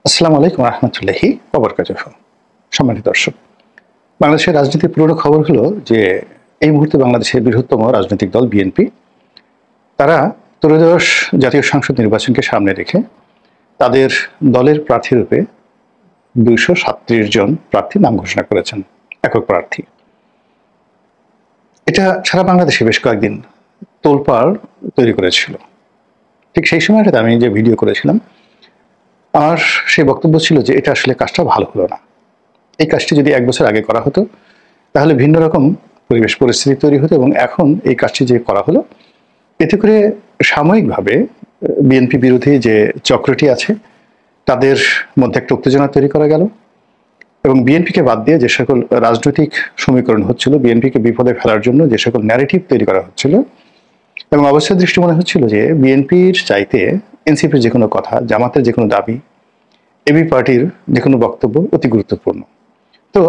আসসালামু আলাইকুম রহমতুল্লাহি ওবরকাতুহ। সম্মানিত দর্শক, বাংলাদেশের রাজনীতির পুরনো খবর হলো যে এই মুহূর্তে বাংলাদেশের বৃহত্তম রাজনৈতিক দল বিএনপি তারা ত্রয়োদশ জাতীয় সংসদ নির্বাচনকে সামনে রেখে তাদের দলের প্রার্থীরূপে ২৩৭ জন প্রার্থী নাম ঘোষণা করেছেন, একক প্রার্থী। এটা সারা বাংলাদেশে বেশ কয়েকদিন তোলপাড় তৈরি করেছিল। ঠিক সেই সময়টাতে আমি যে ভিডিও করেছিলাম, আমার সেই বক্তব্য ছিল যে এটা আসলে কাজটা ভালো হলো না। এই কাজটি যদি ১ বছর আগে করা হতো তাহলে ভিন্ন রকম পরিবেশ পরিস্থিতি তৈরি হতো, এবং এখন এই কাজটি যে করা হলো এতে করে সাময়িকভাবে বিএনপি বিরোধী যে চক্রটি আছে তাদের মধ্যে একটা উত্তেজনা তৈরি করা গেল, এবং বিএনপিকে বাদ দিয়ে যে সকল রাজনৈতিক সমীকরণ হচ্ছিল, বিএনপিকে বিপদে ফেলার জন্য যে সকল ন্যারেটিভ তৈরি করা হচ্ছিল, এবং অবস্থার দৃষ্টি মনে হচ্ছিল যে বিএনপির চাইতে এনসিপির যে কোনো কথা, জামাতের যে কোনো দাবি, এবি পার্টির যে কোনো বক্তব্য অতি গুরুত্বপূর্ণ। তো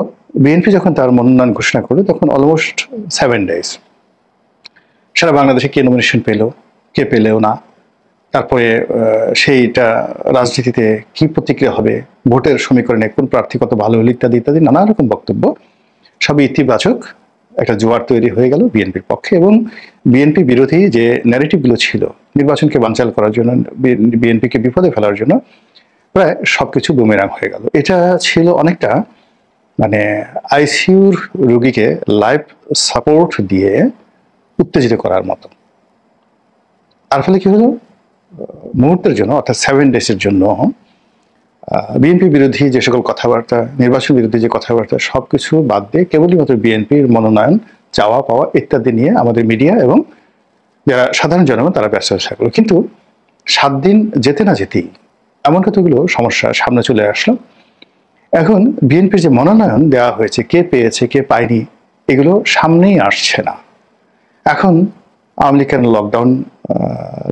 বিএনপি যখন তার মনোনয়ন ঘোষণা করলো তখন অলমোস্ট 7 days সারা বাংলাদেশে কে নমিনেশন পেল, কে পেলেও না, তারপরে সেইটা রাজনীতিতে কি প্রতিক্রিয়া হবে, ভোটের সমীকরণে কোন প্রার্থী কত ভালো হলো, ইত্যাদি ইত্যাদি নানা রকম বক্তব্য, সবই ইতিবাচক একটা জোয়ার তৈরি হয়ে গেল বিএনপির পক্ষে। এবং বিএনপি বিরোধী যে ন্যারেটিভগুলো ছিল নির্বাচনকে বানচাল করার জন্য, বিএনপিকে বিপদে ফেলার জন্য, প্রায় সবকিছু বুমেরাং হয়ে গেল। এটা ছিল অনেকটা মানে আইসিইউর রোগীকে লাইফ সাপোর্ট দিয়ে উত্তেজিত করার মতো। তার ফলে কি হলো, মুহূর্তের জন্য অর্থাৎ 7 days জন্য বিএনপি বিরোধী যে সকল কথাবার্তা, নির্বাচন বিরোধী যে কথাবার্তা, সবকিছু বাদ দিয়ে কেবলই মাত্র বিএনপির মনোনয়ন চাওয়া পাওয়া ইত্যাদি নিয়ে আমাদের মিডিয়া এবং যারা সাধারণ জনগণ তারা ব্যস্ত থাকলো। কিন্তু 7 দিন যেতে না যেতেই এমন কতগুলো সমস্যা সামনে চলে আসলো। এখন বিএনপির যে মনোনয়ন দেওয়া হয়েছে, কে পেয়েছে কে পায়নি, এগুলো সামনেই আসছে না। এখন আওয়ামী লীগ কেন লকডাউন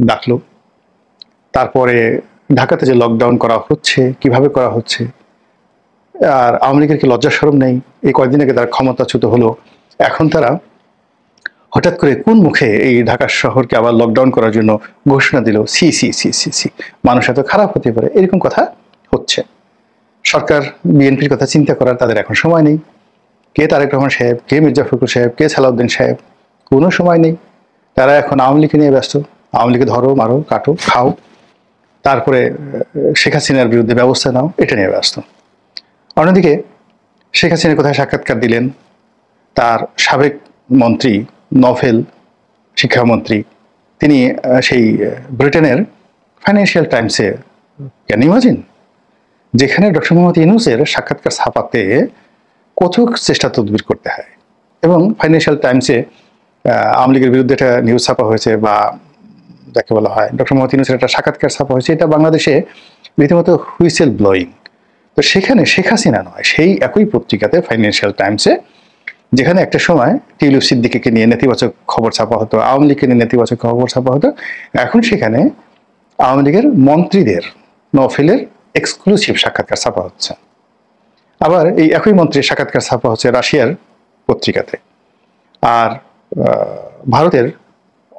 ডাকলো, তারপরে ঢাকাতে যে লকডাউন করা হচ্ছে কিভাবে করা হচ্ছে, আর আওয়ামী লীগের কি লজ্জা শরম নেই? এই কয়েকদিন আগে তারা ক্ষমতাচ্যুত হলো, এখন তারা হঠাৎ করে কোন মুখে এই ঢাকা শহরকে আবার লকডাউন করার জন্য ঘোষণা দিল? সি সি সি সি সি, মানুষ এত খারাপ হতে পারে, এরকম কথা হচ্ছে। সরকার বিএনপির কথা চিন্তা করার তাদের এখন সময় নেই। কে তারেক রহমান সাহেব, কে মির্জা ফখরুল সাহেব, কে সালাউদ্দিন সাহেব, কোনো সময় নেই। তারা এখন আওয়ামী লীগকে নিয়ে ব্যস্ত। আওয়ামী লীগকে ধরো, মারো, কাটো, খাও, তারপরে শেখ হাসিনার বিরুদ্ধে ব্যবস্থা নাও, এটা নিয়ে ব্যস্ত। অন্যদিকে শেখ হাসিনার কোথায় সাক্ষাৎকার দিলেন তার সাবেক মন্ত্রী নভেল, শিক্ষামন্ত্রী, তিনি সেই ব্রিটেনের ফাইন্যান্সিয়াল টাইমসে, ক্যান ইমাজিন, যেখানে ডক্টর মোহাম্মদ ইউনূসের সাক্ষাৎকার ছাপাতে কত চেষ্টা তদবির করতে হয়, এবং ফাইন্যান্সিয়াল টাইমসে আওয়ামী লীগের বিরুদ্ধে একটা নিউজ ছাপা হয়েছে, বা যাকে বলা হয় ডক্টর মোহাম্মদ ইউনূসের একটা সাক্ষাৎকার ছাপা হয়েছে, এটা বাংলাদেশে রীতিমতো হুইসেল ব্লোয়িং। তো সেখানে শেখ হাসিনা নয়, সেই একই পত্রিকাতে ফাইন্যান্সিয়াল টাইমসে, যেখানে একটা সময় টিউলিপ সিদ্দিকীকে নিয়ে নেতিবাচক খবর ছাপা হতো, আওয়ামী লীগকে নিয়ে নেতিবাচক খবর ছাপা হতো, এখন সেখানে আওয়ামী লীগের মন্ত্রীদের, নফেলের এক্সক্লুসিভ সাক্ষাৎকার ছাপা হচ্ছে। আবার এই একই মন্ত্রীর সাক্ষাৎকার ছাপা হচ্ছে রাশিয়ার পত্রিকাতে, আর ভারতের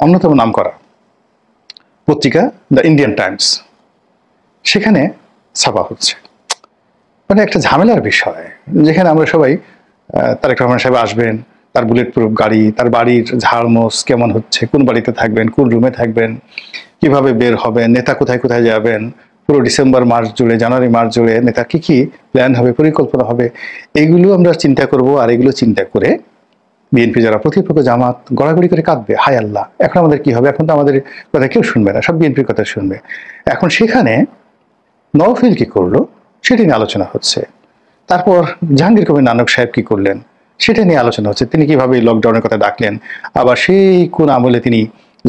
অন্যতম নামকরা পত্রিকা দ্য ইন্ডিয়ান টাইমস, সেখানে ছাপা হচ্ছে। মানে একটা ঝামেলার বিষয়, যেখানে আমরা সবাই তারেক রহমান সাহেব আসবেন, তার বুলেট প্রুফ গাড়ি, তার বাড়ির ঝাড়মোস কেমন হচ্ছে, কোন বাড়িতে থাকবেন, কোন রুমে থাকবেন, কিভাবে বের হবেন, নেতা কোথায় কোথায় যাবেন, পুরো ডিসেম্বর মাস জুড়ে, জানুয়ারি মাস জুড়ে নেতা কি কি প্ল্যান হবে, পরিকল্পনা হবে, এইগুলো আমরা চিন্তা করব। আর এগুলো চিন্তা করে বিএনপি যারা প্রতিপক্ষ জামাত গড়াগড়ি করে কাঁদবে, হায় আল্লাহ এখন আমাদের কি হবে, এখন তো আমাদের কথা কেউ শুনবে না, সব বিএনপির কথা শুনবে। এখন সেখানে নওফেল কি করলো সেটা নিয়ে আলোচনা হচ্ছে। তারপর জাহাঙ্গীর কবির নানক সাহেব কি করলেন সেটা নিয়ে আলোচনা হচ্ছে। তিনি কিভাবে লকডাউনের কথা ডাকলেন, আবার সেই কোন আমলে তিনি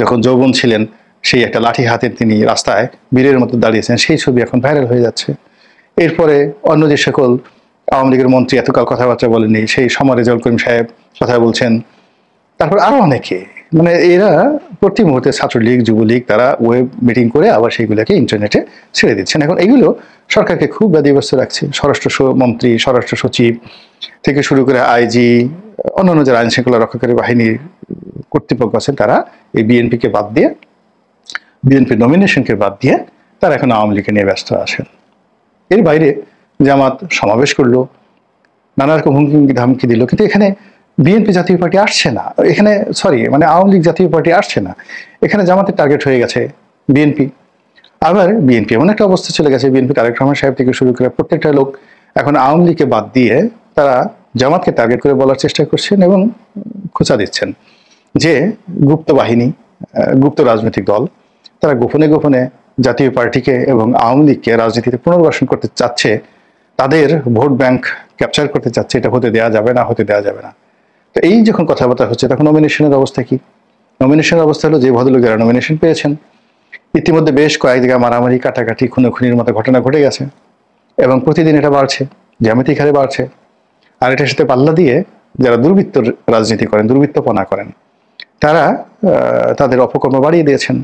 যখন যৌবন ছিলেন সেই একটা লাঠি হাতে তিনি রাস্তায় বীরের মতো দাঁড়িয়েছেন, সেই ছবি এখন ভাইরাল হয়ে যাচ্ছে। এরপরে অন্য যে সকল আওয়ামী লীগের মন্ত্রী এতকাল কথাবার্তা বলেনি, সেই সমর রেজাউল করিম সাহেব কথা বলছেন, তারপর আরো অনেকে, মানে এরা প্রতি মুহূর্তে ছাত্রলীগ, যুবলীগ তারা ওয়েব মিটিং করে আবার সেইগুলোকে ইন্টারনেটে ছেড়ে দিচ্ছেন। এখন এইগুলো সরকারকে খুব ব্যাধিগ্রস্ত রাখছে। স্বরাষ্ট্র মন্ত্রী, স্বরাষ্ট্র সচিব থেকে শুরু করে আইজি, অন্যান্য যারা আইন শৃঙ্খলা রক্ষাকারী বাহিনীর কর্তৃপক্ষ আছেন, তারা এই বিএনপিকে বাদ দিয়ে, বিএনপি নমিনেশনকে বাদ দিয়ে তারা এখন আওয়ামী লীগকে নিয়ে ব্যস্ত আছেন। এর বাইরে জামাত সমাবেশ করলো, নানা রকম হুমকি ধামকি দিল, কিন্তু এখানে বিএনপি জাতীয় পার্টি আসছে না, এখানে মানে আওয়ামী লীগ জাতীয় পার্টি আসছে না, এখানে জামাতের টার্গেট হয়ে গেছে বিএনপি। আবার বিএনপি এমন একটা অবস্থা চলে গেছে, বিএনপি তারেক রহমান সাহেব থেকে শুরু করে প্রত্যেকটা লোক এখন আওয়ামী লীগকে বাদ দিয়ে তারা জামাতকে টার্গেট করে বলার চেষ্টা করছেন এবং খোঁচা দিচ্ছেন যে গুপ্ত বাহিনী, গুপ্ত রাজনৈতিক দল, তারা গোপনে গোপনে জাতীয় পার্টিকে এবং আওয়ামী লীগকে রাজনীতিতে পুনর্বাসন করতে চাচ্ছে, তাদের ভোট ব্যাংক ক্যাপচার করতে চাচ্ছে। এটা হতে দেওয়া যাবে না, হতে দেওয়া যাবে না। তো এই যখন কথাবার্তা হচ্ছে তখন নমিনেশনের অবস্থা কি? নমিনেশনের অবস্থা হলো যে ভদ্রলোক যারা নমিনেশন পেয়েছেন ইতিমধ্যে বেশ কয়েক জায়গায় মারামারি, কাটাকাটি, খুনোখুনির মতো ঘটনা ঘটে গেছে এবং প্রতিদিন এটা বাড়ছে, জ্যামিতিক হারে বাড়ছে। আর এটার সাথে পাল্লা দিয়ে যারা দুর্বৃত্ত রাজনীতি করেন, দুর্বৃত্তপনা করেন, তারা তাদের অপকর্ম বাড়িয়ে দিয়েছেন।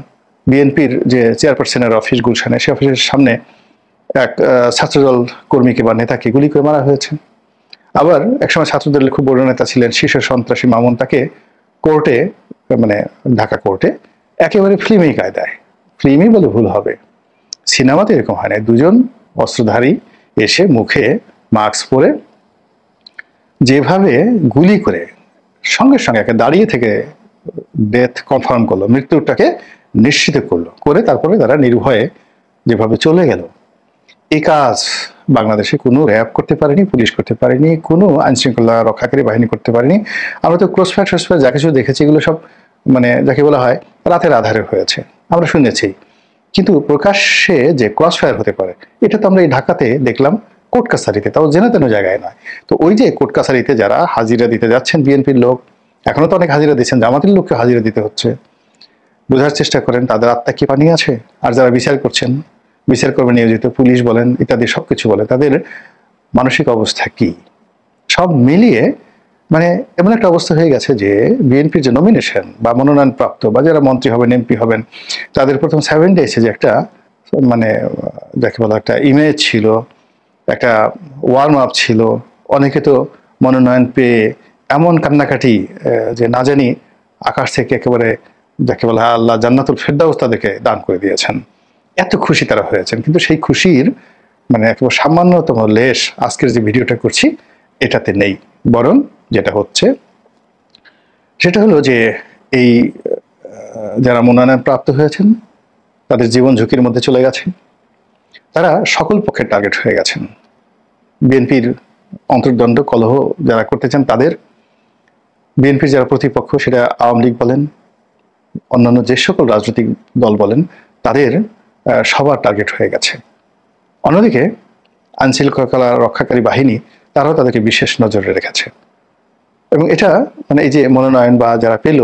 বিএনপির যে চেয়ারপারসনের অফিস গুলশানে, সে অফিসের সামনে এক ছাত্রদল কর্মীকে বা নেতাকে গুলি করে মারা হয়েছে। আবার একসময় ছাত্রদলের খুব বড় নেতা ছিলেন শীর্ষ সন্ত্রাসী মামুন, তাকে কোর্টে, মানে ঢাকা কোর্টে একেবারে ফিল্মি কায়দায়, ফিল্মই বলে ভুল হবে, সিনেমাতে এরকম হয় না, দুজন অস্ত্রধারী এসে মুখে মাস্ক পরে যেভাবে গুলি করে সঙ্গে সঙ্গে একে দাঁড়িয়ে থেকে ডেথ কনফার্ম করলো, মৃত্যুটাকে নিশ্চিত করলো, করে তারপরে তারা নির্ভয়ে যেভাবে চলে গেল। এই কাজ বাংলাদেশে কোনো র্যাব করতে পারেনি, পুলিশ করতে পারেনি, কোনো আইনশৃঙ্খলা রক্ষাকারী বাহিনী করতে পারেনি। আমরা তো ক্রসফায়ার টসফায়ার যা কিছু দেখেছি এগুলো সব মানে যাকে বলা হয় রাতের আধারে হয়েছে, আমরা শুনেছি। কিন্তু প্রকাশ্যে যে ক্রসফায়ার হতে পারে এটা তো আমরা এই ঢাকাতে দেখলাম কোর্ট কাছারিতে, তাও জেনে তেন জায়গায় নয়। তো ওই যে কোর্ট কাছারিতে যারা হাজিরা দিতে যাচ্ছেন বিএনপির লোক, এখনো তো অনেক হাজিরা দিচ্ছেন, জামাতের লোককে হাজিরা দিতে হচ্ছে। বোঝার চেষ্টা করেন তাদের আত্মা কি পানি আছে? আর যারা বিচার করছেন, বিচার করবে নিয়োজিত পুলিশ বলেন ইত্যাদি সবকিছু বলে, তাদের মানসিক অবস্থা কি? সব মিলিয়ে মানে এমন একটা অবস্থা হয়ে গেছে যে বিএনপির যে নমিনেশন বা মনোনয়ন প্রাপ্ত বা যারা মন্ত্রী হবেন, এমপি হবেন, তাদের প্রথম 7 ডেজে যে একটা মানে যাকে বলা একটা ইমেজ ছিল, একটা ওয়ার্ম আপ ছিল, অনেকে তো মনোনয়ন পেয়ে এমন কান্নাকাটি যে না জানি আকাশ থেকে একেবারে যাকে বলা আল্লাহ জান্নাতুল ফেরদাউস তাদেরকে দান করে দিয়েছেন, এত খুশি তারা হয়েছেন। কিন্তু সেই খুশির মানে একেবারে সামান্যতম লেশ আজকের যে ভিডিওটা করছি এটাতে নেই। বরং যেটা হচ্ছে সেটা হলো যে এই যারা মনোনয়ন প্রাপ্ত হয়েছেন তাদের জীবন ঝুঁকির মধ্যে চলে গেছে, তারা সকল পক্ষের টার্গেট হয়ে গেছেন। বিএনপির অন্তর্দ্বন্দ্ব কলহ যারা করতে চান তাদের, বিএনপির যারা প্রতিপক্ষ সেটা আওয়ামী লীগ বলেন, অন্যান্য যে সকল রাজনৈতিক দল বলেন, তাদের সবার টার্গেট হয়ে গেছে। অন্যদিকে আইনশৃঙ্খলা রক্ষাকারী বাহিনী তারাও তাদেরকে বিশেষ নজরে রেখেছে। এবং এটা মানে এই যে মনোনয়ন বা যারা পেল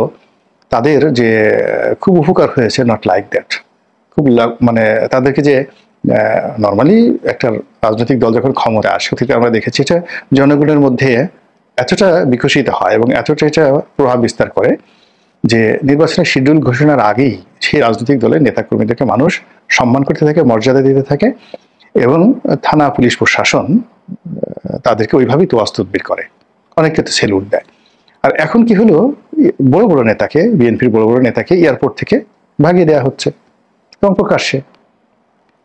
তাদের যে খুব উপকার হয়েছে, নট লাইক দ্যাট। খুব মানে তাদেরকে যে নর্মালি একটা রাজনৈতিক দল যখন ক্ষমতা আসে থেকে আমরা দেখেছি এটা জনগণের মধ্যে এতটা বিকশিত হয় এবং এতটা এটা প্রভাব বিস্তার করে যে নির্বাচনের শিডিউল ঘোষণার আগেই সেই রাজনৈতিক দলের নেতাকর্মীদেরকে মানুষ সম্মান করতে থাকে, মর্যাদা দিতে থাকে এবং থানা পুলিশ প্রশাসন তাদেরকে ওইভাবেই তোয়াজ তদবির করে, অনেককে তো সেলুট দেয়। আর এখন কি হলো, বড় বড় নেতাকে, বিএনপির বড় বড় নেতাকে এয়ারপোর্ট থেকে ভাগিয়ে দেওয়া হচ্ছে এবং প্রকাশ্যে।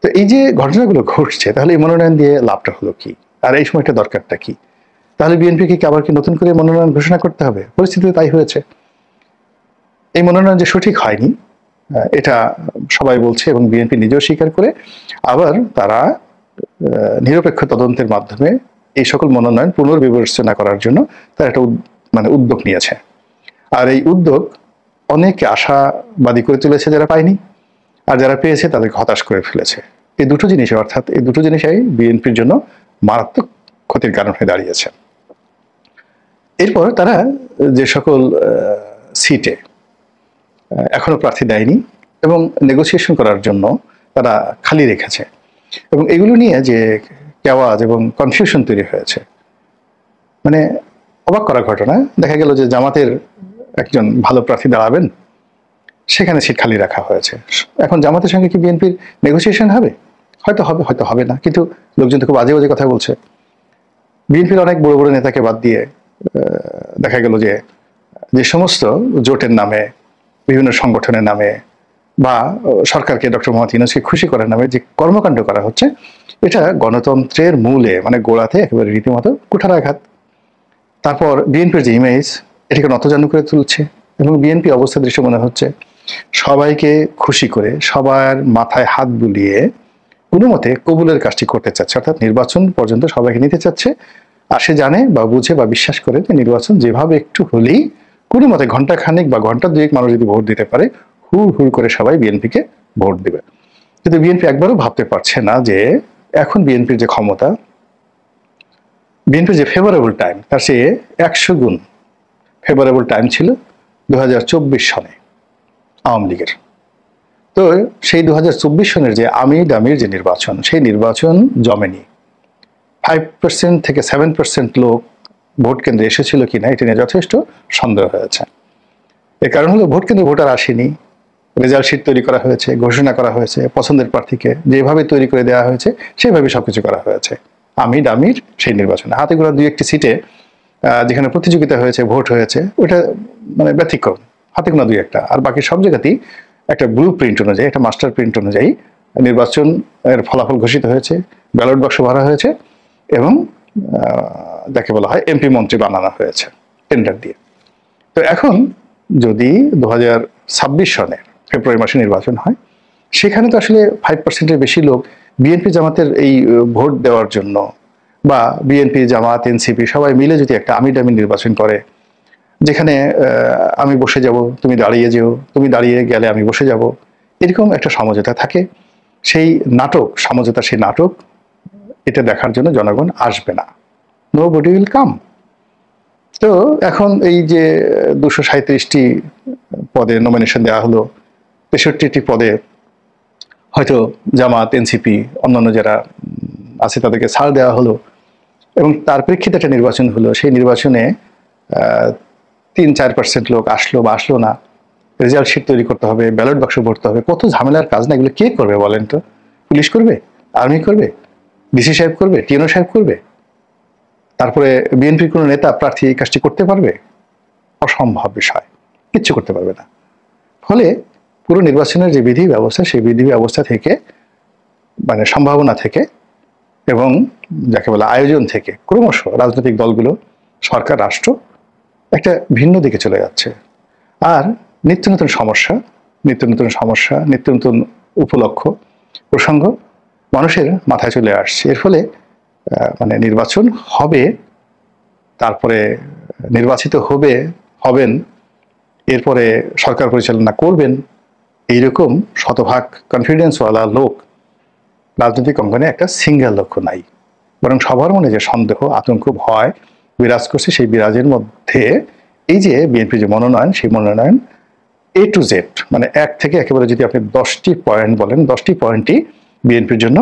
তো এই যে ঘটনাগুলো ঘটছে, তাহলে এই মনোনয়ন দিয়ে লাভটা হলো কি, আর এই সময়টা দরকারটা কি? তাহলে বিএনপিকে কি আবার কি নতুন করে মনোনয়ন ঘোষণা করতে হবে? পরিস্থিতি তাই হয়েছে। এই মনোনয়ন যে সঠিক হয়নি এটা সবাই বলছে এবং বিএনপি নিজেও স্বীকার করে, আবার তারা নিরপেক্ষ তদন্তের মাধ্যমে এই সকল মনোনয়ন পুনর্বিবেচনা করার জন্য তারা একটা মানে উদ্যোগ নিয়েছে। আর এই উদ্যোগ অনেকে আশাবাদী করে তুলেছে যারা পায়নি, আর যারা পেয়েছে তাদেরকে হতাশ করে ফেলেছে। এই দুটো জিনিস, অর্থাৎ এই দুটো জিনিসই বিএনপির জন্য মারাত্মক ক্ষতির কারণ হয়ে দাঁড়িয়েছে। এরপর তারা যে সকল সিটে এখনো প্রার্থী দেয়নি এবং নেগোসিয়েশন করার জন্য তারা খালি রেখেছে, এবং এগুলো নিয়ে যে কেওয়াজ এবং কনফিউশন তৈরি হয়েছে, মানে অবাক করা ঘটনা। দেখা গেল যে জামাতের একজন ভালো প্রার্থী দাঁড়াবেন, সেখানে সিট খালি রাখা হয়েছে। এখন জামাতের সঙ্গে কি বিএনপির নেগোসিয়েশন হবে? হয়তো হবে, হয়তো হবে না, কিন্তু লোকজন তো খুব বাজে বাজে কথা বলছে। বিএনপির অনেক বড় বড় নেতাকে বাদ দিয়ে দেখা গেল যে যে সমস্ত জোটের নামে, বিভিন্ন সংগঠনের নামে বা সরকারকে, ডক্টর মোহাম্মদ ইউনূসকে খুশি করার নামে যে কর্মকাণ্ড করা হচ্ছে, এটা গণতন্ত্রের মূলে মানে গোড়াতে একেবারে রীতিমতো কুঠারাঘাত। তারপর বিএনপির যে ইমেজ, এটাকে নতজানু করে তুলছে এবং বিএনপি অবস্থা দৃশ্য মনে হচ্ছে সবাইকে খুশি করে সবার মাথায় হাত বুলিয়ে কোনো মতে কবুলের কাজটি করতে চাচ্ছে, অর্থাৎ নির্বাচন পর্যন্ত সবাইকে নিতে চাচ্ছে। আর সে জানে বা বুঝে বা বিশ্বাস করে যে নির্বাচন যেভাবে একটু হলেই কোনো মতে ঘন্টা খানেক বা ঘন্টা দুয়েক মানুষ যদি ভোট দিতে পারে, হুড় হুড় করে সবাই বিএনপিকে ভোট দিবে। কিন্তু বিএনপি একবারও ভাবতে পারছে না যে এখন বিএনপির যে ক্ষমতা, বিএনপির যে ফেভারেবল টাইম, তার সে 100 গুণ ফেভারেবল টাইম ছিল 2024 সনে আওয়ামী লীগের। তো সেই 2024 সনের যে আমির যে নির্বাচন, সেই নির্বাচন জমেনি। 5% থেকে 7% লোক ভোট কেন্দ্রে এসেছিল কিনা এটা নিয়ে যথেষ্ট সন্দেহ হয়েছে। এর কারণ হলো ভোট কেন্দ্রে ভোটার আসেনি, রেজাল্ট শিট তৈরি করা হয়েছে, ঘোষণা করা হয়েছে, পছন্দের প্রার্থীকে যেভাবে তৈরি করে দেওয়া হয়েছে সেভাবে সবকিছু করা হয়েছে। আমির সেই নির্বাচনে হাতে গোনা 2-1টি সিটে যেখানে প্রতিযোগিতা হয়েছে, ভোট হয়েছে, ওটা মানে ব্যতিক্রম, হাতে গোনা 2-1টা। আর বাকি সব জায়গাতেই একটা ব্লু প্রিন্ট অনুযায়ী, একটা মাস্টার প্রিন্ট অনুযায়ী নির্বাচন এর ফলাফল ঘোষিত হয়েছে, ব্যালট বাক্স ভরা হয়েছে এবং যাকে বলা হয় এমপি মন্ত্রী বানানো হয়েছে টেন্ডার দিয়ে। তো এখন যদি 2026 সনে ফেব্রুয়ারি মাসে নির্বাচন হয়, সেখানে তো আসলে 5%-এর বেশি লোক বিএনপি জামাতের এই ভোট দেওয়ার জন্য, বা বিএনপি জামাত এনসিপি সবাই মিলে যদি একটা আমির নির্বাচন করে, যেখানে আমি বসে যাব তুমি দাঁড়িয়ে যেও, তুমি দাঁড়িয়ে গেলে আমি বসে যাব, এরকম একটা সমঝোতা থাকে, সেই নাটক সমঝোতা, সেই নাটক এটা দেখার জন্য জনগণ আসবে না, নোবডি উইল কাম। তো এখন এই যে 237টি পদে নমিনেশন দেওয়া হলো, 63টি পদে হয়তো জামাত এনসিপি অন্যান্য যারা আছে তাদেরকে ছাড় দেওয়া হলো এবং তার প্রেক্ষিতে একটা নির্বাচন হলো। সেই নির্বাচনে 3-4% লোক আসলো বা আসলো না, রেজাল্ট শিট তৈরি করতে হবে, ব্যালট বাক্স ভরতে হবে, কত ঝামেলার কাজ না এগুলো। কে করবে বলেন তো? পুলিশ করবে, আর্মি করবে, ডিসি সাহেব করবে, টিএনও সাহেব করবে? তারপরে বিএনপির কোনো নেতা প্রার্থী এই কাজটি করতে পারবে? অসম্ভব বিষয়, কিচ্ছু করতে পারবে না। ফলে পুরো নির্বাচনের যে বিধি ব্যবস্থা, সেই বিধি ব্যবস্থা থেকে মানে সম্ভাবনা থেকে এবং যাকে বলে আয়োজন থেকে ক্রমশ রাজনৈতিক দলগুলো, সরকার, রাষ্ট্র একটা ভিন্ন দিকে চলে যাচ্ছে। আর নিত্য নতুন সমস্যা, নিত্য নতুন উপলক্ষ, প্রসঙ্গ মানুষের মাথায় চলে আসছে। এর ফলে মানে নির্বাচন হবে, তারপরে নির্বাচিত হবেন, এরপরে সরকার পরিচালনা করবেন, এইরকম শতভাগ কনফিডেন্সওয়ালা লোক রাজনৈতিক অঙ্গনে একটা সিঙ্গেল লক্ষ্য নাই, বরং সবার মনে যে সন্দেহ, আতঙ্ক, ভয় বিরাজ করছে, সেই বিরাজের মধ্যে এই যে বিএনপির যে মনোনয়ন, সেই মনোনয়ন A to Z মানে এক থেকে একেবারে যদি আপনি 10টি পয়েন্ট বলেন, 10টি পয়েন্টই বিএনপির জন্য,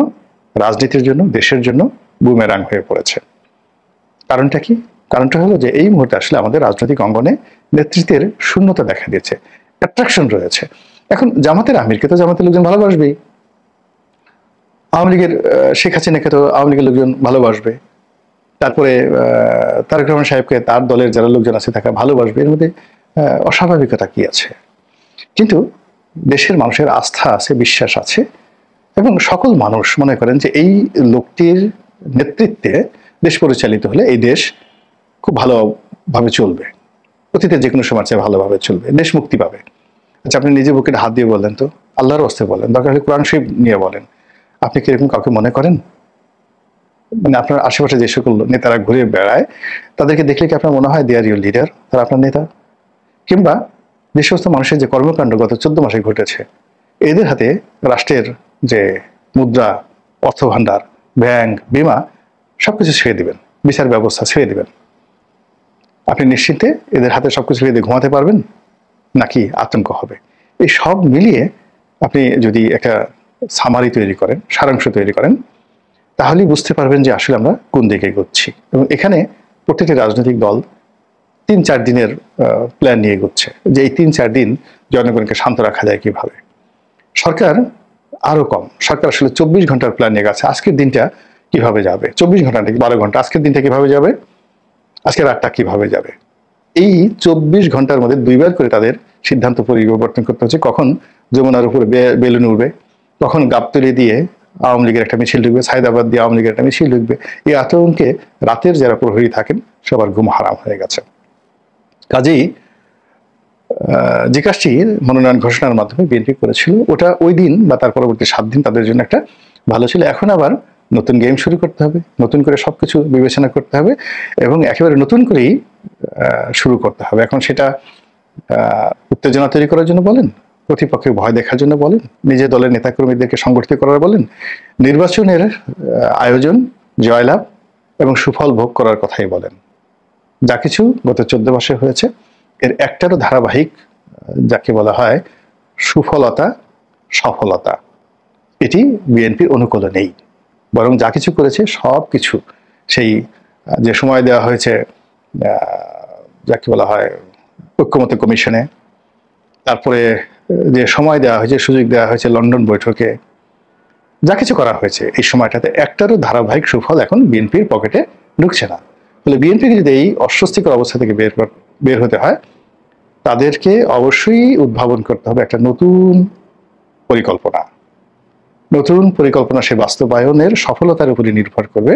রাজনীতির জন্য, দেশের জন্য বুমেরাং হয়ে পড়েছে। কারণটা কি? কারণটা হলো যে এই মুহূর্তে আসলে আমাদের রাজনৈতিক অঙ্গনে নেতৃত্বের শূন্যতা দেখা দিয়েছে, অ্যাট্রাকশন রয়েছে। এখন জামাতের আমিরকে তো জামাতের লোকজন ভালোবাসবেই, আওয়ামী লীগের শেখ হাসিনাকে তো আওয়ামী লীগের লোকজন ভালোবাসবে, তারপরে তারেক রহমান সাহেবকে তার দলের যারা লোকজন আছে তাকে ভালোবাসবে। এর মধ্যে অস্বাভাবিকতা কি আছে? কিন্তু দেশের মানুষের আস্থা আছে, বিশ্বাস আছে এবং সকল মানুষ মনে করেন যে এই লোকটির নেতৃত্বে দেশ পরিচালিত হলে এই দেশ খুব ভালোভাবে চলবে, অতীতে যে কোনো সময় চেয়ে ভালোভাবে চলবে, দেশ মুক্তি পাবে। আচ্ছা, আপনি নিজে বুকের হাত দিয়ে বলেন তো, আল্লাহর হস্তে বলেন, দরকার হলে কোরআন শরীফ নিয়ে বলেন, আপনি কি এরকম কাউকে মনে করেন? মানে আপনার আশেপাশে যে সকল নেতারা ঘুরে বেড়ায় তাদেরকে দেখলে কি আপনার মনে হয় দে আর ইউর লিডার, তারা আপনার নেতা? কিংবা যে সমস্ত মানুষের যে কর্মকাণ্ড গত 14 মাসে ঘটেছে, এদের হাতে রাষ্ট্রের যে মুদ্রা, অর্থ ভাণ্ডার, ব্যাংক, বিমা সবকিছু ছেড়ে দিবেন, বিচার ব্যবস্থা ছেড়ে দিবেন, আপনি নিশ্চিন্তে এদের হাতে সবকিছু ছেড়ে দিয়ে ঘুমাতে পারবেন নাকি আতঙ্ক হবে? এই সব মিলিয়ে আপনি যদি একটা সামারি তৈরি করেন, সারাংশ তৈরি করেন, তাহলেই বুঝতে পারবেন যে আসলে আমরা কোন দিকে এগোচ্ছি। এবং এখানে প্রত্যেকটি রাজনৈতিক দল 3-4 দিনের প্ল্যান নিয়ে এগোচ্ছে যে এই 3-4 দিন জনগণকে শান্ত রাখা যায় কিভাবে। সরকার আরো কম, সরকার আসলে 24 ঘন্টার প্ল্যান নিয়ে গেছে। আজকের দিনটা কিভাবে যাবে, 24 ঘন্টা থেকে 12 ঘন্টা, আজকের দিনটা কিভাবে যাবে, আজকের রাতটা কিভাবে যাবে, এই 24 ঘন্টার মধ্যে 2 বার করে তাদের সিদ্ধান্ত পরিবর্তন করতে হচ্ছে। কখন যমুনার উপরে বেলুন উঠবে, কখন গাবতলি দিয়ে আওয়ামী লীগের একটা মিছিল ঢুকবে, সাইদাবাদ দিয়ে আওয়ামী লীগের একটা মিছিল ঢুকবে, এই আতঙ্কে রাতের যারা প্রহরী থাকেন সবার ঘুম হারাম হয়ে গেছে। কাজেই যে কাজটি মনোনয়ন ঘোষণার মাধ্যমে বিএনপি করেছিল ওটা ওই দিন বা তার পরবর্তী 7 দিন তাদের জন্য একটা ভালো ছিল। এখন আবার নতুন গেম শুরু করতে হবে, নতুন করে সবকিছু বিবেচনা করতে হবে এবং একেবারে নতুন করেই শুরু করতে হবে। এখন সেটা উত্তেজনা তৈরি করার জন্য বলেন, প্রতিপক্ষের ভয় দেখার জন্য বলেন, নিজের দলের নেতাকর্মীদেরকে সংগঠিত করার বলেন, নির্বাচনের আয়োজন, জয়লাভ এবং সুফল ভোগ করার কথাই বলেন, যা কিছু গত 14 মাসে হয়েছে এর একটারও ধারাবাহিক যাকে বলা হয় সুফলতা, সফলতা, এটি বিএনপির অনুকূলে নেই। বরং যা কিছু করেছে সব কিছু সেই যে সময় দেওয়া হয়েছে যাকে বলা হয় ঐক্যমত্য কমিশনে, তারপরে যে সময় দেওয়া হয়েছে, সুযোগ দেওয়া হয়েছে লন্ডন বৈঠকে, যা কিছু করা হয়েছে এই সময়টাতে একটারও ধারাবাহিক সুফল এখন বিএনপির পকেটে ঢুকছে না। ফলে বিএনপিকে যদি এই অস্বস্তিকর অবস্থা থেকে বের হতে হয় তাদেরকে অবশ্যই উদ্ভাবন করতে হবে একটা নতুন পরিকল্পনা। নতুন পরিকল্পনা সে বাস্তবায়নের সফলতার উপরে নির্ভর করবে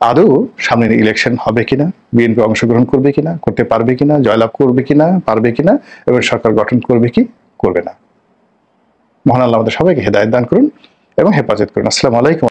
আদৌ সামনের ইলেকশন হবে কিনা, বিএনপি অংশগ্রহণ করবে কিনা, করতে পারবে কিনা, জয়লাভ করবে কিনা, পারবে কিনা এবং সরকার গঠন করবে কি করবে না। মহান আল্লাহ আমাদের সবাইকে হেদায়েত দান করুন এবং হেফাজত করুন। আসসালামু আলাইকুম।